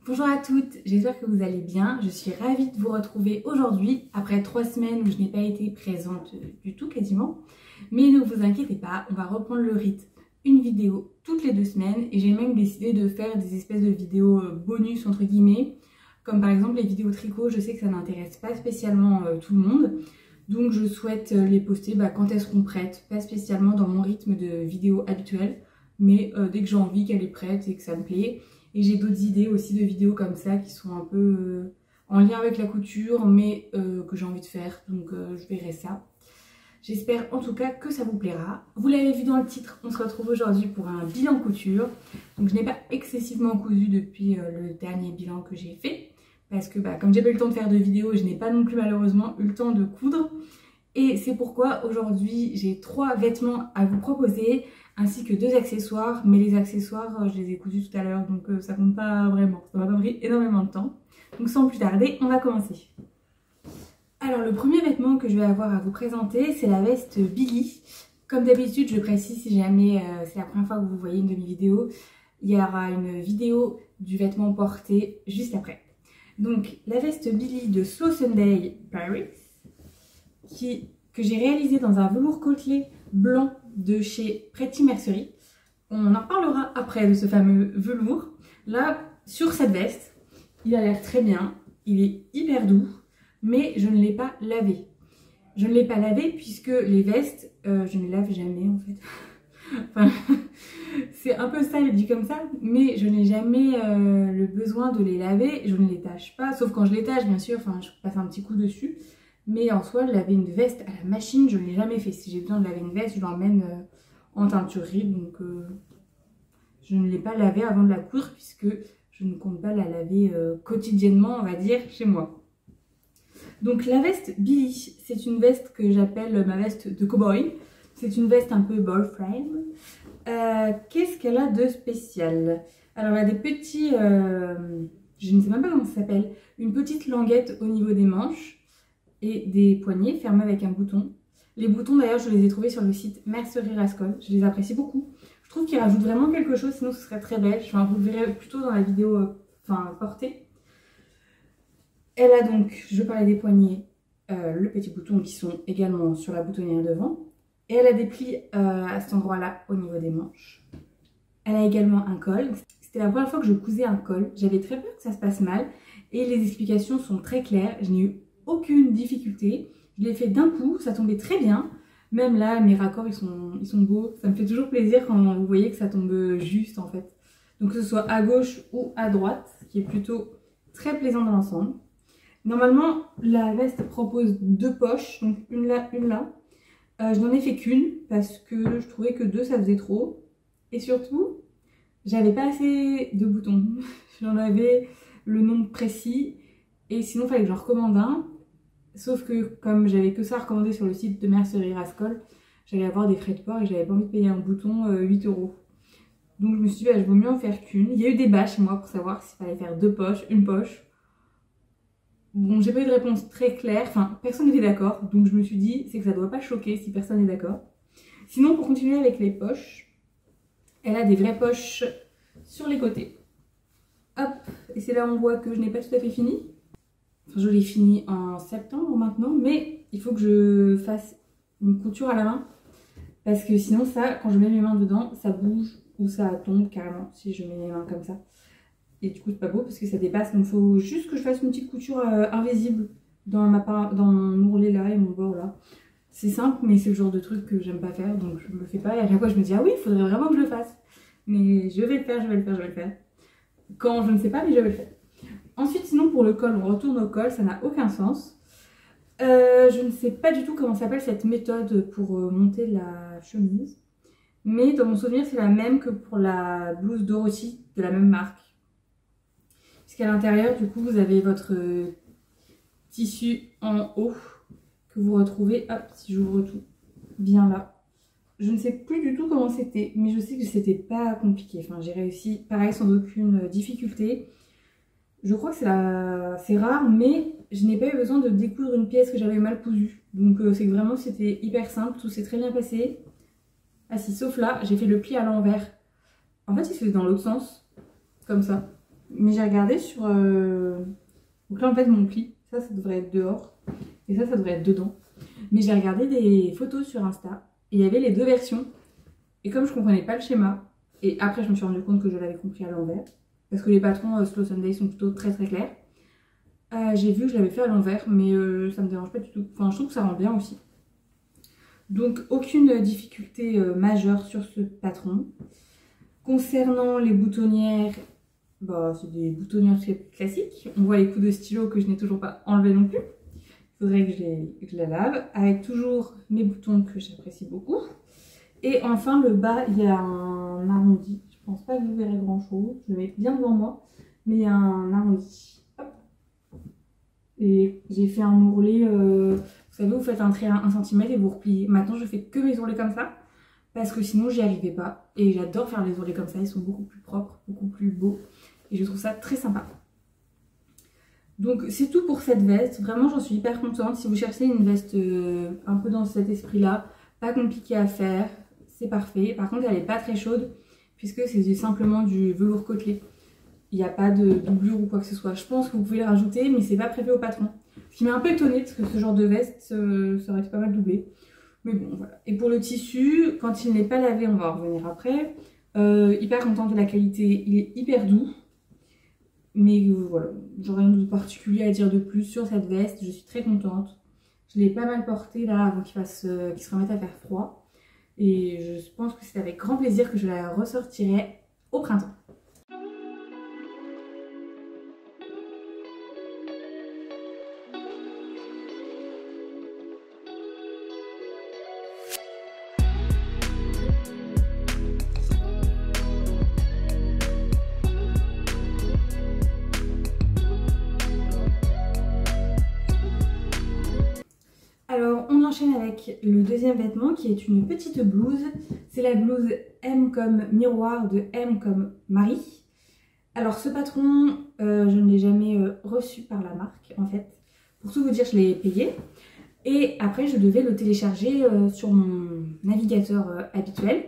Bonjour à toutes, j'espère que vous allez bien. Je suis ravie de vous retrouver aujourd'hui après 3 semaines où je n'ai pas été présente du tout quasiment. Mais ne vous inquiétez pas, on va reprendre le rythme. Une vidéo toutes les 2 semaines et j'ai même décidé de faire des espèces de vidéos bonus entre guillemets. Comme par exemple les vidéos tricot, je sais que ça n'intéresse pas spécialement tout le monde. Donc je souhaite les poster quand elles seront prêtes, pas spécialement dans mon rythme de vidéo habituel. Mais dès que j'ai envie qu'elle est prête et que ça me plaît. Et j'ai d'autres idées aussi de vidéos comme ça qui sont un peu en lien avec la couture mais que j'ai envie de faire, donc je verrai ça. J'espère en tout cas que ça vous plaira. Vous l'avez vu dans le titre, on se retrouve aujourd'hui pour un bilan couture. Donc je n'ai pas excessivement cousu depuis le dernier bilan que j'ai fait. Parce que comme j'ai pas eu le temps de faire de vidéos, je n'ai pas non plus malheureusement eu le temps de coudre. Et c'est pourquoi aujourd'hui j'ai 3 vêtements à vous proposer, ainsi que 2 accessoires, mais les accessoires je les ai cousus tout à l'heure donc ça compte pas vraiment, ça m'a pas pris énormément de temps. Donc sans plus tarder, on va commencer. Alors le premier vêtement que je vais avoir à vous présenter, c'est la veste Billy. Comme d'habitude, je précise si jamais c'est la première fois que vous voyez une de mes vidéos, il y aura une vidéo du vêtement porté juste après. Donc la veste Billy de Slow Sunday Paris, que j'ai réalisée dans un velours côtelé blanc de chez Pretty Mercery. On en parlera après de ce fameux velours. Là, sur cette veste, il a l'air très bien, il est hyper doux, mais je ne l'ai pas lavé. Je ne l'ai pas lavé puisque les vestes, je ne les lave jamais en fait. Enfin, c'est un peu sale dit comme ça, mais je n'ai jamais le besoin de les laver. Je ne les tâche pas, sauf quand je les tâche bien sûr, enfin je passe un petit coup dessus. Mais en soi, laver une veste à la machine, je ne l'ai jamais fait. Si j'ai besoin de laver une veste, je l'emmène en teinturerie. Donc je ne l'ai pas lavée avant de la coudre puisque je ne compte pas la laver quotidiennement, on va dire, chez moi. Donc la veste Billy, c'est une veste que j'appelle ma veste de cow-boy. C'est une veste un peu ball frame. Qu'est-ce qu'elle a de spécial? Alors elle a des petits, je ne sais même pas comment ça s'appelle, une petite languette au niveau des manches et des poignets fermés avec un bouton. Les boutons d'ailleurs je les ai trouvés sur le site Mercery Rascol, je les apprécie beaucoup. Je trouve qu'ils rajoutent vraiment quelque chose, sinon ce serait très beige. Enfin, vous le verrez plutôt dans la vidéo portée. Elle a donc, je parlais des poignets, le petit bouton qui sont également sur la boutonnière devant. Et elle a des plis à cet endroit là au niveau des manches. Elle a également un col. C'était la première fois que je cousais un col, j'avais très peur que ça se passe mal. Et les explications sont très claires, je n'ai eu aucune difficulté, je l'ai fait d'un coup, ça tombait très bien. Même là, mes raccords ils sont beaux, ça me fait toujours plaisir quand vous voyez que ça tombe juste en fait. Donc que ce soit à gauche ou à droite, ce qui est plutôt très plaisant dans l'ensemble. Normalement, la veste propose 2 poches, donc une là, une là. Je n'en ai fait qu'une parce que je trouvais que 2 ça faisait trop. Et surtout, j'avais pas assez de boutons. J'en avais le nombre précis et sinon il fallait que j'en recommande un. Sauf que comme j'avais que ça à recommander sur le site de Mercery Rascol, j'allais avoir des frais de port et j'avais pas envie de payer un bouton 8 €. Donc je me suis dit je vaut mieux en faire qu'une. Il y a eu des débats chez moi pour savoir s'il fallait faire 2 poches, une poche. Bon, j'ai pas eu de réponse très claire, enfin personne n'était d'accord, donc je me suis dit c'est que ça doit pas choquer si personne n'est d'accord. Sinon pour continuer avec les poches, elle a des vraies poches sur les côtés. Hop, et c'est là où on voit que je n'ai pas tout à fait fini. Enfin, je l'ai fini en septembre maintenant, mais il faut que je fasse une couture à la main. Parce que sinon ça, quand je mets mes mains dedans, ça bouge ou ça tombe carrément si je mets mes mains comme ça. Et du coup c'est pas beau parce que ça dépasse, donc il faut juste que je fasse une petite couture invisible dans mon ourlet là et mon bord là. C'est simple mais c'est le genre de truc que j'aime pas faire, donc je le fais pas et à chaque fois je me dis ah oui il faudrait vraiment que je le fasse. Mais je vais le faire, je vais le faire, je vais le faire. Quand je ne sais pas mais je vais le faire. Ensuite sinon pour le col, on retourne au col, ça n'a aucun sens. Je ne sais pas du tout comment s'appelle cette méthode pour monter la chemise. Mais dans mon souvenir c'est la même que pour la blouse Dorothy de la même marque. Puisqu'à l'intérieur, du coup, vous avez votre tissu en haut que vous retrouvez, hop, si j'ouvre tout, bien là. Je ne sais plus du tout comment c'était, mais je sais que c'était pas compliqué. Enfin, j'ai réussi, pareil, sans aucune difficulté. Je crois que c'est rare, mais je n'ai pas eu besoin de découdre une pièce que j'avais mal cousue. Donc, c'est que vraiment, c'était hyper simple, tout s'est très bien passé. Ah si, sauf là, j'ai fait le pli à l'envers. En fait, il se fait dans l'autre sens, comme ça. Mais j'ai regardé sur... Donc là en fait mon pli, ça devrait être dehors. Et ça devrait être dedans. Mais j'ai regardé des photos sur Insta. Et il y avait les deux versions. Et comme je comprenais pas le schéma, et après je me suis rendu compte que je l'avais compris à l'envers. Parce que les patrons Slow Sunday sont plutôt très clairs. J'ai vu que je l'avais fait à l'envers, mais ça me dérange pas du tout. Enfin je trouve que ça rend bien aussi. Donc aucune difficulté majeure sur ce patron. Concernant les boutonnières, bah, c'est des boutonnières classiques. On voit les coups de stylo que je n'ai toujours pas enlevés non plus. Il faudrait que je la lave. Avec toujours mes boutons que j'apprécie beaucoup. Et enfin le bas, il y a un arrondi. Je pense pas que vous verrez grand chose. Je le mets bien devant moi. Mais il y a un arrondi. Hop. Et j'ai fait un ourlet. Vous savez, vous faites un trait à 1 cm et vous repliez. Maintenant je fais que mes ourlets comme ça. Parce que sinon j'y arrivais pas. Et j'adore faire les ourlets comme ça. Ils sont beaucoup plus propres, beaucoup plus beaux. Et je trouve ça très sympa. Donc c'est tout pour cette veste. Vraiment j'en suis hyper contente. Si vous cherchez une veste un peu dans cet esprit là, pas compliqué à faire, c'est parfait. Par contre elle n'est pas très chaude puisque c'est simplement du velours côtelé. Il n'y a pas de doublure ou quoi que ce soit. Je pense que vous pouvez le rajouter mais c'est pas prévu au patron. Ce qui m'a un peu étonnée parce que ce genre de veste ça aurait été pas mal doublé. Mais bon voilà. Et pour le tissu, quand il n'est pas lavé, on va en revenir après. Hyper contente de la qualité, il est hyper doux. Mais voilà, j'aurais rien de particulier à dire de plus sur cette veste, je suis très contente. Je l'ai pas mal portée là avant qu'il se remette à faire froid. Et je pense que c'est avec grand plaisir que je la ressortirai au printemps. Alors on enchaîne avec le deuxième vêtement qui est une petite blouse. C'est la blouse M comme miroir de M comme Marie. Alors ce patron, je ne l'ai jamais reçu par la marque en fait. Pour tout vous dire, je l'ai payé. Et après je devais le télécharger sur mon navigateur habituel.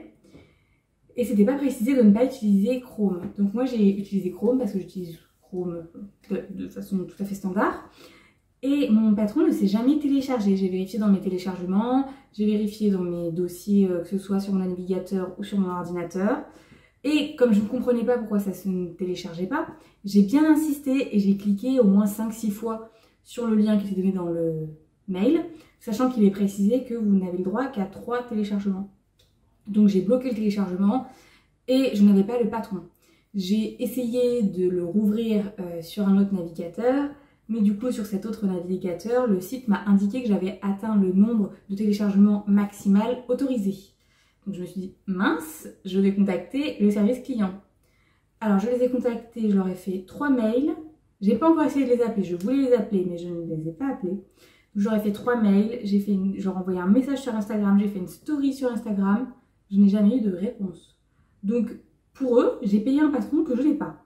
Et c'était pas précisé de ne pas utiliser Chrome. Donc moi j'ai utilisé Chrome parce que j'utilise Chrome de façon tout à fait standard. Et mon patron ne s'est jamais téléchargé. J'ai vérifié dans mes téléchargements, j'ai vérifié dans mes dossiers, que ce soit sur mon navigateur ou sur mon ordinateur. Et comme je ne comprenais pas pourquoi ça ne se téléchargeait pas, j'ai bien insisté et j'ai cliqué au moins 5-6 fois sur le lien qui était donné dans le mail, sachant qu'il est précisé que vous n'avez le droit qu'à 3 téléchargements. Donc j'ai bloqué le téléchargement et je n'avais pas le patron. J'ai essayé de le rouvrir sur un autre navigateur. Mais du coup, sur cet autre navigateur, le site m'a indiqué que j'avais atteint le nombre de téléchargements maximal autorisé. Donc je me suis dit, mince, je vais contacter le service client. Alors je les ai contactés, je leur ai fait 3 mails. J'ai pas encore essayé de les appeler, je voulais les appeler, mais je ne les ai pas appelés. Je leur ai fait 3 mails, je leur ai envoyé un message sur Instagram, j'ai fait une story sur Instagram. Je n'ai jamais eu de réponse. Donc pour eux, j'ai payé un patron que je n'ai pas.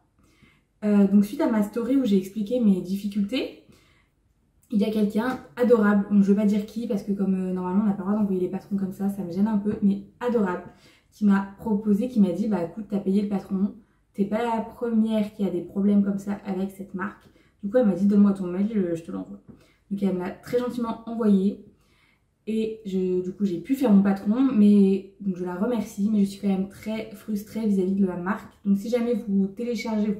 Donc suite à ma story où j'ai expliqué mes difficultés, il y a quelqu'un adorable, donc je ne veux pas dire qui parce que comme normalement on n'a pas le droit d'envoyer les patrons comme ça me gêne un peu, mais adorable, qui m'a proposé, qui m'a dit bah écoute t'as payé le patron, t'es pas la première qui a des problèmes comme ça avec cette marque, du coup elle m'a dit donne-moi ton mail, je te l'envoie. Donc elle m'a très gentiment envoyé et du coup j'ai pu faire mon patron, mais donc je la remercie, mais je suis quand même très frustrée vis-à-vis de la marque. Donc si jamais vous téléchargez,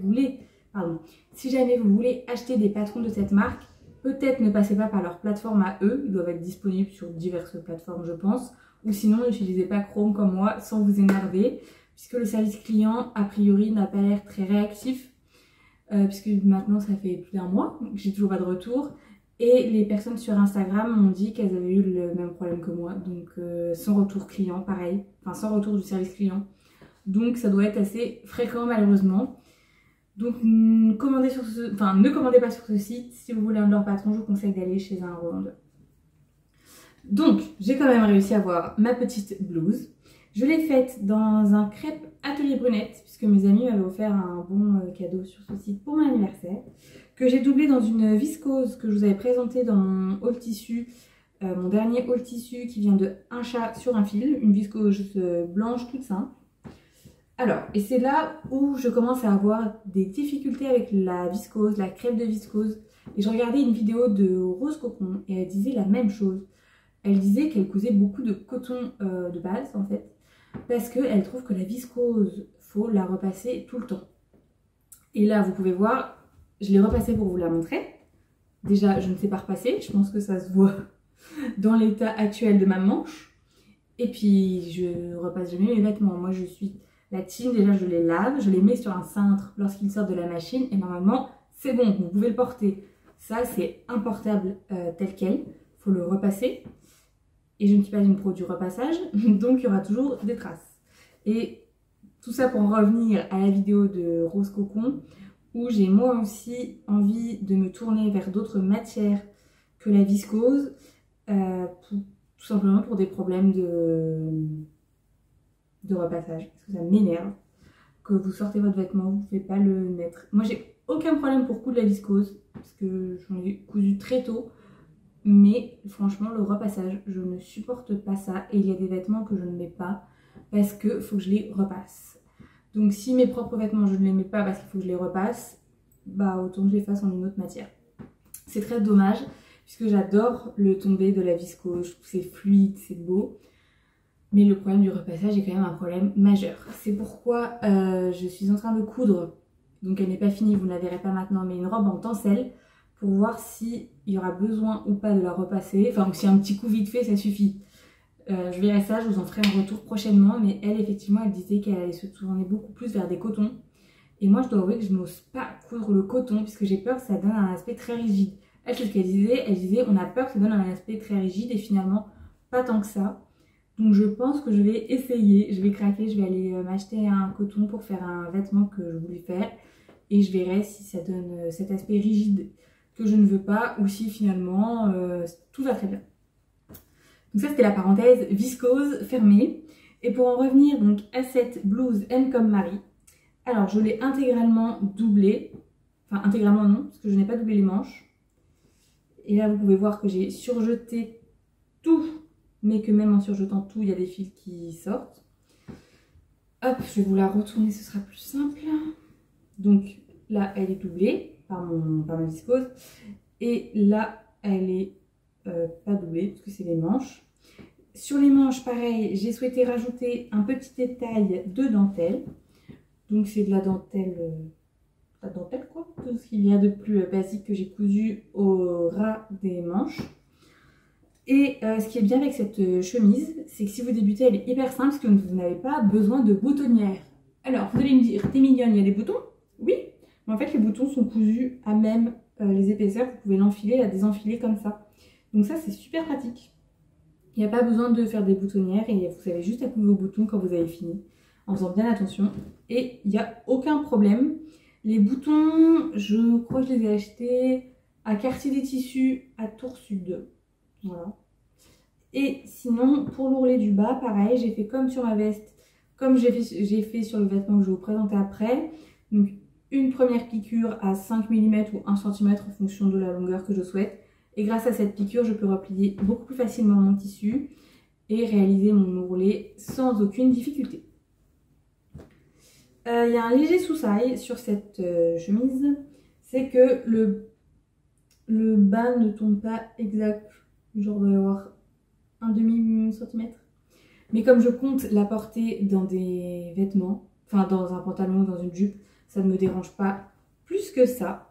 si jamais vous voulez acheter des patrons de cette marque, peut-être ne passez pas par leur plateforme à eux, ils doivent être disponibles sur diverses plateformes je pense, ou sinon n'utilisez pas Chrome comme moi sans vous énerver, puisque le service client a priori n'a pas l'air très réactif, puisque maintenant ça fait plus d'1 mois, j'ai toujours pas de retour. Et les personnes sur Instagram m'ont dit qu'elles avaient eu le même problème que moi, donc sans retour client, pareil, enfin sans retour du service client. Donc ça doit être assez fréquent malheureusement. Donc ne commandez pas sur ce site. Si vous voulez un de leurs patrons, je vous conseille d'aller chez un revendeur. Donc j'ai quand même réussi à avoir ma petite blouse. Je l'ai faite dans un crêpe Atelier Brunette, puisque mes amis m'avaient offert un bon cadeau sur ce site pour mon anniversaire, que j'ai doublé dans une viscose que je vous avais présentée dans mon haul tissu, mon dernier haul tissu qui vient de Un chat sur un fil, une viscose blanche toute simple. Alors, et c'est là où je commence à avoir des difficultés avec la viscose, la crème de viscose. Et je regardais une vidéo de Rose Cocon et elle disait la même chose. Elle disait qu'elle cousait beaucoup de coton de base en fait, parce qu'elle trouve que la viscose, faut la repasser tout le temps. Et là, vous pouvez voir, je l'ai repassée pour vous la montrer. Déjà, je ne sais pas repasser, je pense que ça se voit dans l'état actuel de ma manche. Et puis, je repasse jamais mes vêtements. Moi, je suis la team, déjà, je les lave, je les mets sur un cintre lorsqu'ils sortent de la machine. Et normalement, c'est bon, vous pouvez le porter. Ça, c'est importable tel quel. Il faut le repasser. Et je ne suis pas une pro du repassage, donc il y aura toujours des traces. Et tout ça pour en revenir à la vidéo de Rose Cocon, où j'ai moi aussi envie de me tourner vers d'autres matières que la viscose, tout simplement pour des problèmes de repassage. Parce que ça m'énerve que vous sortez votre vêtement, vous ne pouvez pas le mettre. Moi, j'ai aucun problème pour coudre la viscose, parce que j'en ai cousu très tôt. Mais franchement, le repassage, je ne supporte pas ça. Et il y a des vêtements que je ne mets pas parce qu'il faut que je les repasse. Donc si mes propres vêtements, je ne les mets pas parce qu'il faut que je les repasse, bah autant que je les fasse en une autre matière. C'est très dommage puisque j'adore le tombé de la viscose. Je trouve que c'est fluide, c'est beau. Mais le problème du repassage est quand même un problème majeur. C'est pourquoi je suis en train de coudre. Donc elle n'est pas finie, vous ne la verrez pas maintenant, mais une robe en tencelle pour voir s'il y aura besoin ou pas de la repasser. Enfin, si un petit coup vite fait, ça suffit. Je verrai ça, je vous en ferai un retour prochainement. Mais elle, effectivement, elle disait qu'elle allait se tourner beaucoup plus vers des cotons. Et moi, je dois avouer que je n'ose pas coudre le coton puisque j'ai peur que ça donne un aspect très rigide. Elle, c'est ce qu'elle disait. Elle disait, on a peur que ça donne un aspect très rigide et finalement, pas tant que ça. Donc je pense que je vais essayer, je vais craquer, je vais aller m'acheter un coton pour faire un vêtement que je voulais faire. Et je verrai si ça donne cet aspect rigide que je ne veux pas ou si finalement tout va très bien. Donc ça c'était la parenthèse viscose fermée. Et pour en revenir donc à cette blouse M comme Marie, alors je l'ai intégralement doublée, enfin intégralement non parce que je n'ai pas doublé les manches. Et là vous pouvez voir que j'ai surjeté tout, mais que même en surjetant tout il y a des fils qui sortent. Hop, je vais vous la retourner, ce sera plus simple. Donc là elle est doublée par ma viscose et là elle est pas doublée parce que c'est les manches. Sur les manches pareil, j'ai souhaité rajouter un petit détail de dentelle. Donc c'est de la dentelle quoi, tout ce qu'il y a de plus basique que j'ai cousu au ras des manches. Et ce qui est bien avec cette chemise, c'est que si vous débutez, elle est hyper simple parce que vous n'avez pas besoin de boutonnière. Alors vous allez me dire, t'es mignonne, il y a des boutons? Oui, mais en fait les boutons sont cousus à même les épaisseurs, vous pouvez l'enfiler, la désenfiler comme ça. Donc ça c'est super pratique. Il n'y a pas besoin de faire des boutonnières et vous avez juste à couper vos boutons quand vous avez fini, en faisant bien attention. Et il n'y a aucun problème. Les boutons, je crois que je les ai achetés à Quartier des Tissus à Tours Sud. Voilà. Et sinon, pour l'ourlet du bas, pareil, j'ai fait comme sur ma veste, comme j'ai fait sur le vêtement que je vais vous présenter après. Donc une première piqûre à 5 mm ou 1 cm en fonction de la longueur que je souhaite. Et grâce à cette piqûre, je peux replier beaucoup plus facilement mon tissu et réaliser mon ourlet sans aucune difficulté. Il y a un léger sous-sail sur cette chemise, c'est que le bas ne tombe pas exact, genre doit y avoir un demi-centimètre. Mais comme je compte la porter dans des vêtements, enfin dans un pantalon ou dans une jupe, ça ne me dérange pas plus que ça.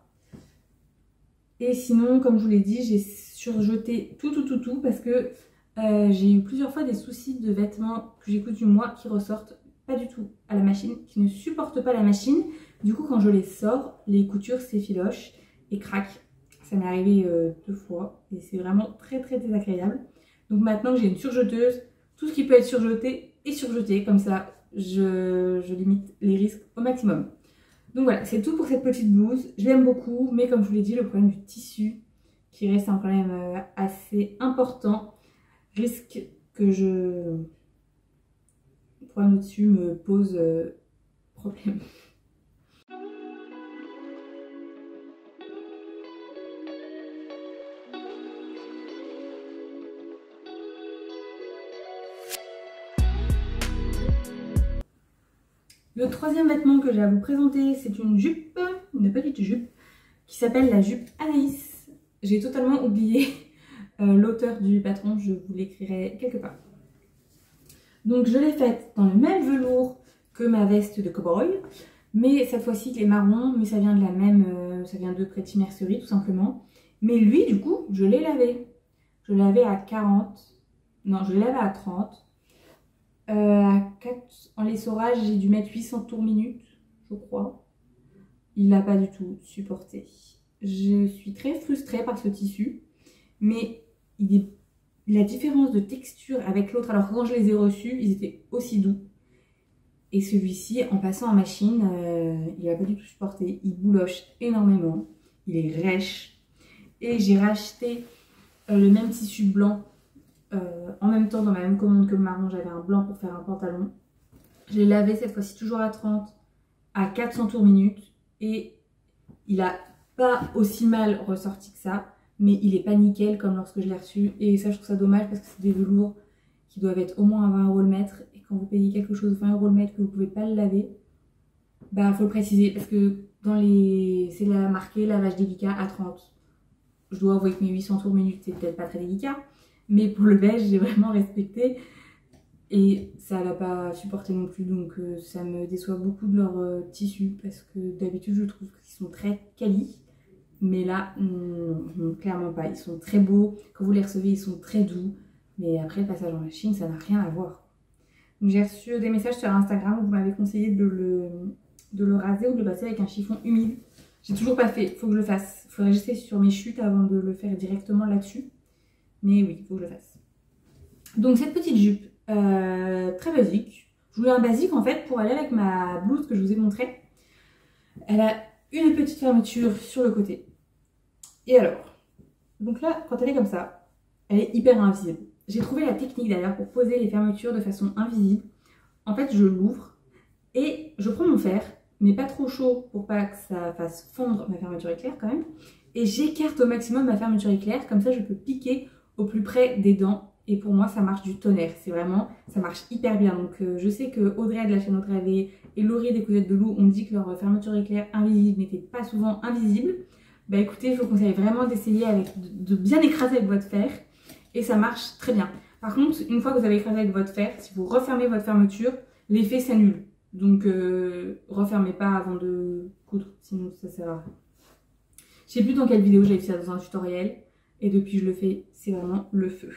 Et sinon, comme je vous l'ai dit, j'ai surjeté tout parce que j'ai eu plusieurs fois des soucis de vêtements que j'ai cousus moi qui ressortent pas du tout à la machine, qui ne supportent pas la machine. Du coup, quand je les sors, les coutures s'effilochent et craquent. Ça m'est arrivé 2 fois et c'est vraiment très désagréable. Donc maintenant que j'ai une surjeteuse, tout ce qui peut être surjeté est surjeté. Comme ça, je limite les risques au maximum. Donc voilà, c'est tout pour cette petite blouse. Je l'aime beaucoup, mais comme je vous l'ai dit, le problème du tissu, qui reste un problème assez important, risque que le problème du tissu me pose problème. Le troisième vêtement que j'ai à vous présenter, c'est une jupe, une petite jupe, qui s'appelle la jupe Anaïs. J'ai totalement oublié l'auteur du patron, je vous l'écrirai quelque part. Donc je l'ai faite dans le même velours que ma veste de cow-boy, mais cette fois-ci qui est marron, mais ça vient de la même, ça vient de Pretty Mercerie tout simplement. Mais lui du coup, je l'ai lavé. Je l'ai lavé à 40, non je l'ai lavé à 30. En l'essorage, j'ai dû mettre 800 tours minutes, je crois. Il n'a pas du tout supporté. Je suis très frustrée par ce tissu, mais la différence de texture avec l'autre, alors quand je les ai reçus, ils étaient aussi doux. Et celui-ci, en passant en machine, il n'a pas du tout supporté. Il bouloche énormément, il est rêche. Et j'ai racheté le même tissu blanc en même temps dans ma même commande que le marron. J'avais un blanc pour faire un pantalon. Je l'ai lavé cette fois-ci toujours à 30, à 400 tours minutes. Et il n'a pas aussi mal ressorti que ça. Mais il est pas nickel comme lorsque je l'ai reçu. Et ça, je trouve ça dommage parce que c'est des velours qui doivent être au moins à 20 € le mètre. Et quand vous payez quelque chose 20 € le mètre que vous pouvez pas le laver, bah faut le préciser. Parce que dans les, c'est marqué lavage délicat à 30. Je dois avouer que mes 800 tours minutes, c'est peut-être pas très délicat. Mais pour le beige, j'ai vraiment respecté. Et ça l'a pas supporté non plus. Donc ça me déçoit beaucoup de leur tissu. Parce que d'habitude, je trouve qu'ils sont très quali. Mais là, clairement pas. Ils sont très beaux. Quand vous les recevez, ils sont très doux. Mais après, le passage en machine, ça n'a rien à voir. Donc j'ai reçu des messages sur Instagram où vous m'avez conseillé de le raser ou de le passer avec un chiffon humide. J'ai toujours pas fait. Il faut que je le fasse. Il faudrait que j'essaie sur mes chutes avant de le faire directement là-dessus. Mais oui, il faut que je le fasse. Donc cette petite jupe, très basique. Je voulais un basique en fait pour aller avec ma blouse que je vous ai montrée. Elle a une petite fermeture sur le côté. Et alors, donc là, quand elle est comme ça, elle est hyper invisible. J'ai trouvé la technique d'ailleurs pour poser les fermetures de façon invisible. En fait, je l'ouvre et je prends mon fer, mais pas trop chaud pour pas que ça fasse fondre ma fermeture éclair quand même. Et j'écarte au maximum ma fermeture éclair, comme ça je peux piquer au plus près des dents. Et pour moi, ça marche du tonnerre. C'est vraiment, ça marche hyper bien. Donc je sais que Audrey de la chaîne Audrey AV et Laurie des Cousettes de Loup ont dit que leur fermeture éclair invisible n'était pas souvent invisible. Bah écoutez, je vous conseille vraiment d'essayer de bien écraser avec votre fer. Et ça marche très bien. Par contre, une fois que vous avez écrasé avec votre fer, si vous refermez votre fermeture, l'effet s'annule. Donc refermez pas avant de coudre, sinon ça sert à rien. Je sais plus dans quelle vidéo j'avais fait ça dans un tutoriel. Et depuis je le fais, c'est vraiment le feu.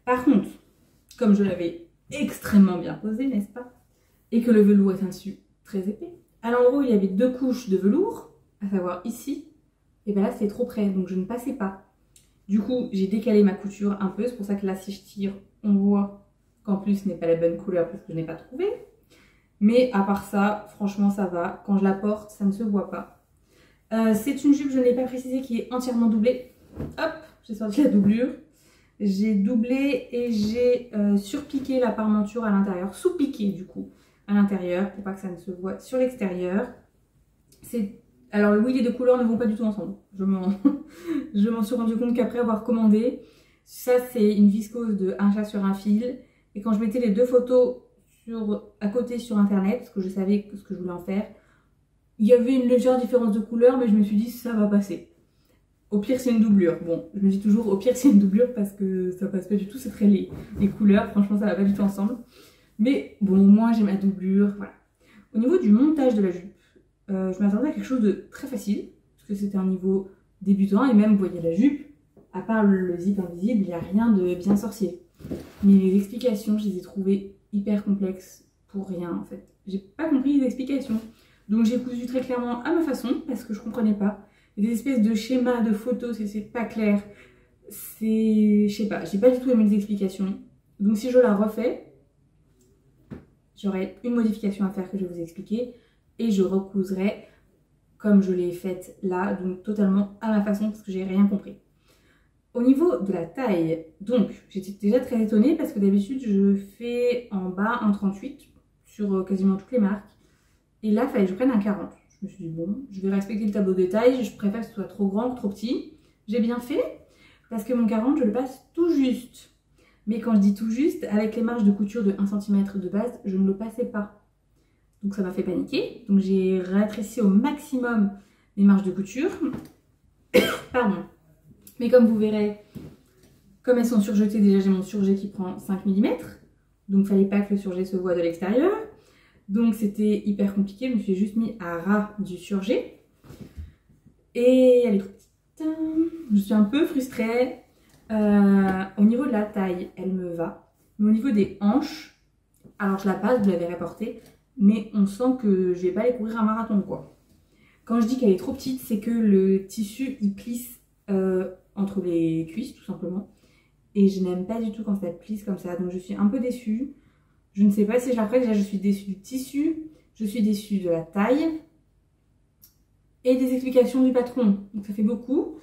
Par contre, comme je l'avais extrêmement bien posé, n'est-ce pas? Et que le velours est un tissu très épais. À l'endroit où il y avait 2 couches de velours, à savoir ici, et bien là c'est trop près, donc je ne passais pas. Du coup, j'ai décalé ma couture un peu, c'est pour ça que là si je tire, on voit qu'en plus ce n'est pas la bonne couleur parce que je n'ai pas trouvé. Mais à part ça, franchement ça va. Quand je la porte, ça ne se voit pas. C'est une jupe, je ne l'ai pas précisé, qui est entièrement doublée. Hop, j'ai sorti la doublure. J'ai doublé et j'ai surpiqué la parmenture à l'intérieur, sous-piqué du coup à l'intérieur pour pas que ça ne se voit sur l'extérieur. Alors oui, les deux couleurs ne vont pas du tout ensemble. Je m'en suis rendu compte qu'après avoir commandé. Ça c'est une viscose de un chat sur un fil. Et quand je mettais les 2 photos à côté sur internet, parce que je savais ce que je voulais en faire, il y avait une légère différence de couleur, mais je me suis dit ça va passer. Au pire c'est une doublure. Bon, je me dis toujours au pire c'est une doublure parce que ça passe pas du tout, c'est très laid. Les couleurs, franchement ça va pas du tout ensemble. Mais bon, moi j'ai ma doublure, voilà. Au niveau du montage de la jupe, je m'attendais à quelque chose de très facile, parce que c'était un niveau débutant, et même vous voyez la jupe, à part le zip invisible, il n'y a rien de bien sorcier. Mais les explications, je les ai trouvées hyper complexes pour rien en fait. J'ai pas compris les explications. Donc j'ai cousu très clairement à ma façon, parce que je comprenais pas. Il y a des espèces de schémas, de photos, c'est pas clair. Je sais pas, j'ai pas du tout aimé les explications. Donc si je la refais, j'aurai une modification à faire que je vais vous expliquer. Et je recouserai comme je l'ai faite là, donc totalement à ma façon, parce que j'ai rien compris. Au niveau de la taille, donc j'étais déjà très étonnée parce que d'habitude je fais en bas un 38 sur quasiment toutes les marques. Et là, il fallait que je prenne un 40. Je me suis dit bon, je vais respecter le tableau de taille, je préfère que ce soit trop grand que trop petit. J'ai bien fait parce que mon 40, je le passe tout juste. Mais quand je dis tout juste, avec les marges de couture de 1 cm de base, je ne le passais pas. Donc ça m'a fait paniquer. Donc j'ai rétréci au maximum mes marges de couture. Pardon. Mais comme vous verrez, comme elles sont surjetées, déjà j'ai mon surjet qui prend 5 mm. Donc il fallait pas que le surjet se voit de l'extérieur. Donc c'était hyper compliqué. Je me suis juste mis à ras du surjet. Et elle est trop petite. Je suis un peu frustrée. Au niveau de la taille, elle me va. Mais au niveau des hanches, alors je la passe, vous l'avez rapporté, mais on sent que je vais pas aller courir un marathon quoi. Quand je dis qu'elle est trop petite, c'est que le tissu il plisse entre les cuisses tout simplement. Et je n'aime pas du tout quand ça plisse comme ça, donc je suis un peu déçue. Je ne sais pas si je la ferai, déjà je suis déçue du tissu, je suis déçue de la taille et des explications du patron. Donc ça fait beaucoup.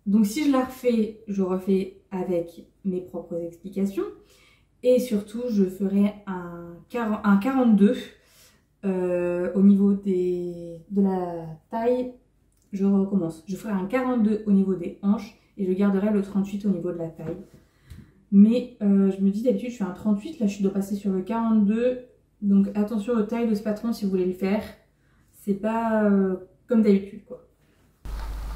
Donc si je la refais, je refais avec mes propres explications. Et surtout, je ferai un 42 au niveau de la taille. Je recommence. Je ferai un 42 au niveau des hanches et je garderai le 38 au niveau de la taille. Mais je me dis d'habitude, je fais un 38. Là, je dois passer sur le 42. Donc attention aux tailles de ce patron si vous voulez le faire. C'est pas comme d'habitude, quoi.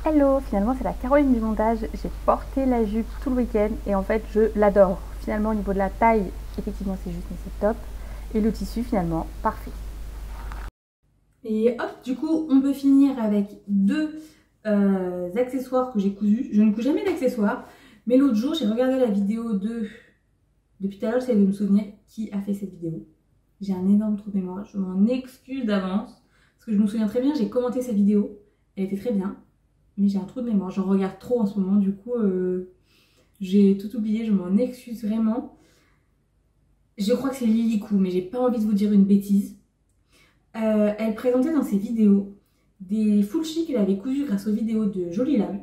Hello, finalement c'est la Caroline du montage, j'ai porté la jupe tout le week-end et en fait je l'adore. Finalement au niveau de la taille, effectivement c'est juste mais c'est top. Et le tissu finalement, parfait. Et hop, du coup on peut finir avec deux accessoires que j'ai cousus. Je ne couds jamais d'accessoires, mais l'autre jour j'ai regardé la vidéo de... Depuis tout à l'heure j'essaie de me souvenir qui a fait cette vidéo. J'ai un énorme trou de mémoire, je m'en excuse d'avance. Parce que je me souviens très bien, j'ai commenté sa vidéo, elle était très bien. Mais j'ai un trou de mémoire, j'en regarde trop en ce moment, du coup j'ai tout oublié, je m'en excuse vraiment. Je crois que c'est Lilicou, mais j'ai pas envie de vous dire une bêtise. Elle présentait dans ses vidéos des full chi qu'elle avait cousus grâce aux vidéos de Jolie Lame,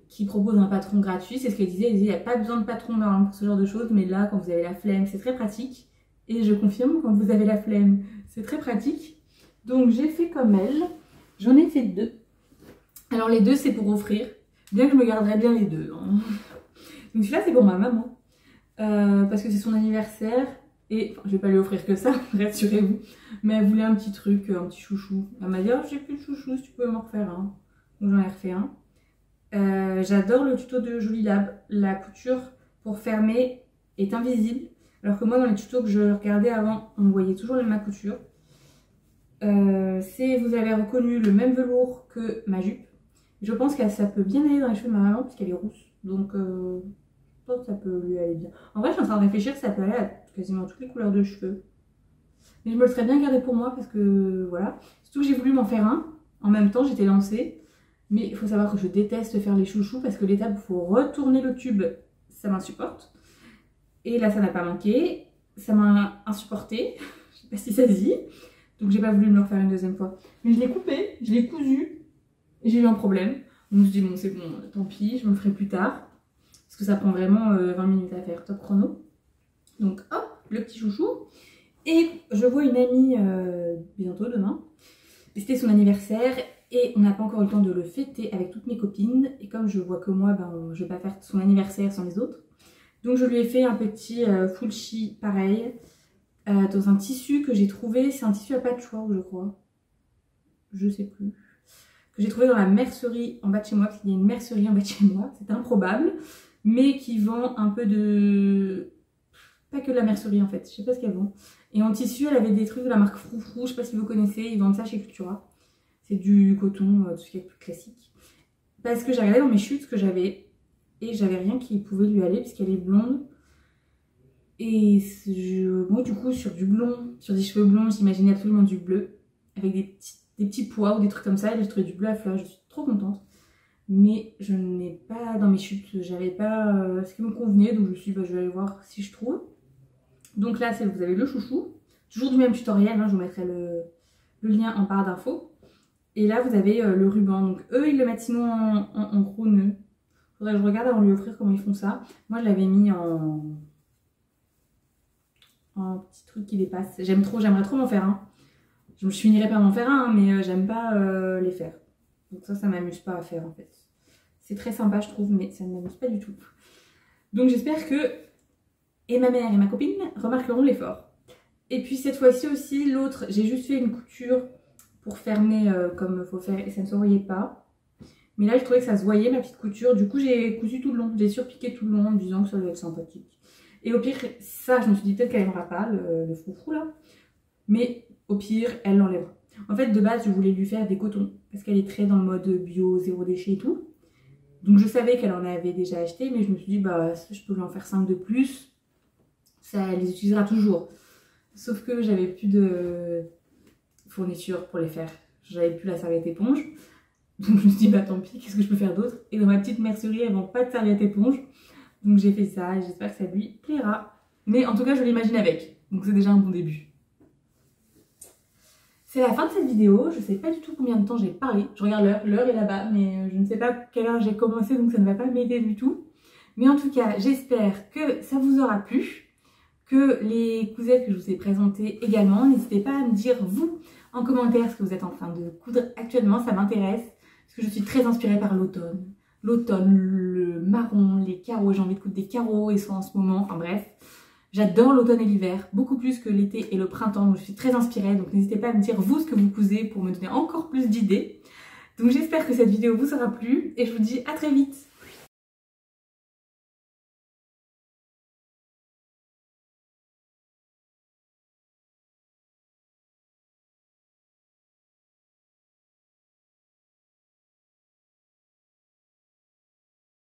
qui propose un patron gratuit, c'est ce qu'elle disait, elle disait il n'y a pas besoin de patron normalement pour ce genre de choses, mais là quand vous avez la flemme c'est très pratique. Et je confirme, quand vous avez la flemme c'est très pratique. Donc j'ai fait comme elle, j'en ai fait deux. Alors les deux c'est pour offrir, bien que je me garderais bien les deux. Hein. Donc celui-là c'est pour ma maman, parce que c'est son anniversaire et enfin, je vais pas lui offrir que ça, rassurez-vous. Mais elle voulait un petit truc, un petit chouchou. Elle m'a dit oh, j'ai plus de chouchou, si tu peux m'en refaire un. Donc j'en ai refait un. J'adore le tuto de Jolie Lab, la couture pour fermer est invisible. Alors que moi dans les tutos que je regardais avant, on voyait toujours ma couture. Vous avez reconnu le même velours que ma jupe. Je pense que ça peut bien aller dans les cheveux de ma maman puisqu'elle est rousse. Donc je pense que ça peut lui aller bien. En vrai je suis en train de réfléchir que ça peut aller à quasiment toutes les couleurs de cheveux. Mais je me le serais bien gardé pour moi parce que voilà. Surtout que j'ai voulu m'en faire un. En même temps j'étais lancée. Mais il faut savoir que je déteste faire les chouchous parce que l'étape où il faut retourner le tube, ça m'insupporte. Et là ça n'a pas manqué. Ça m'a insupporté. Je sais pas si ça se dit. Donc j'ai pas voulu me le refaire une deuxième fois. Mais je l'ai coupé, je l'ai cousu. Et j'ai eu un problème. Donc je me suis dit bon c'est bon, tant pis, je me le ferai plus tard. Parce que ça prend vraiment 20 minutes à faire, top chrono. Donc hop, le petit chouchou. Et je vois une amie bientôt demain. C'était son anniversaire et on n'a pas encore eu le temps de le fêter avec toutes mes copines. Et comme je vois que moi, ben, je vais pas faire son anniversaire sans les autres. Donc je lui ai fait un petit full chi pareil. Dans un tissu que j'ai trouvé, c'est un tissu à patchwork je crois. Je sais plus. Que j'ai trouvé dans la mercerie en bas de chez moi, parce qu'il y a une mercerie en bas de chez moi, c'est improbable, mais qui vend un peu de... Pas que de la mercerie en fait, je sais pas ce qu'elle vend. Et en tissu, elle avait des trucs de la marque Froufrou, je sais pas si vous connaissez, ils vendent ça chez Cultura. C'est du coton, tout ce qui est plus classique. Parce que j'ai regardé dans mes chutes ce que j'avais, et j'avais rien qui pouvait lui aller, puisqu'elle est blonde. Et moi du coup, sur du blond, sur des cheveux blonds, j'imaginais absolument du bleu, avec des petits pois ou des trucs comme ça, et j'ai trouvé du bleu à fleurs, je suis trop contente. Mais je n'ai pas, dans mes chutes, j'avais pas ce qui me convenait, donc je me suis dit bah, je vais aller voir si je trouve. Donc là vous avez le chouchou, toujours du même tutoriel, hein, je vous mettrai le lien en barre d'infos. Et là vous avez le ruban, donc eux ils le mettent sinon en gros nœud. Faudrait que je regarde avant de lui offrir comment ils font ça. Moi je l'avais mis en petit truc qui dépasse, j'aimerais trop m'en faire un. Je finirai par m'en faire un, mais j'aime pas les faire. Donc ça m'amuse pas à faire en fait. C'est très sympa je trouve, mais ça ne m'amuse pas du tout. Donc j'espère que et ma mère et ma copine remarqueront l'effort. Et puis cette fois-ci aussi, l'autre, j'ai juste fait une couture pour fermer comme il faut faire et ça ne se voyait pas. Mais là, je trouvais que ça se voyait, ma petite couture. Du coup, j'ai cousu tout le long. J'ai surpiqué tout le long en me disant que ça allait être sympathique. Et au pire, ça, je me suis dit peut-être qu'elle n'aimera pas, le froufrou là. Mais au pire, elle l'enlèvera. En fait, de base, je voulais lui faire des cotons. Parce qu'elle est très dans le mode bio, zéro déchet et tout. Donc, je savais qu'elle en avait déjà acheté. Mais je me suis dit, bah, je peux lui en faire 5 de plus. Ça, elle les utilisera toujours. Sauf que j'avais plus de fourniture pour les faire. J'avais plus la serviette éponge. Donc, je me suis dit, bah, tant pis, qu'est-ce que je peux faire d'autre? Et dans ma petite mercerie, elles vendent pas de serviette éponge. Donc, j'ai fait ça et j'espère que ça lui plaira. Mais en tout cas, je l'imagine avec. Donc, c'est déjà un bon début. C'est la fin de cette vidéo, je sais pas du tout combien de temps j'ai parlé, je regarde l'heure est là-bas, mais je ne sais pas quelle heure j'ai commencé, donc ça ne va pas m'aider du tout. Mais en tout cas, j'espère que ça vous aura plu, que les cousettes que je vous ai présentées également, n'hésitez pas à me dire vous en commentaire ce que vous êtes en train de coudre actuellement, ça m'intéresse, parce que je suis très inspirée par l'automne. L'automne, le marron, les carreaux, j'ai envie de coudre des carreaux et soit en ce moment, enfin bref. J'adore l'automne et l'hiver, beaucoup plus que l'été et le printemps, donc je suis très inspirée, donc n'hésitez pas à me dire vous ce que vous cousez pour me donner encore plus d'idées. Donc j'espère que cette vidéo vous aura plu et je vous dis à très vite.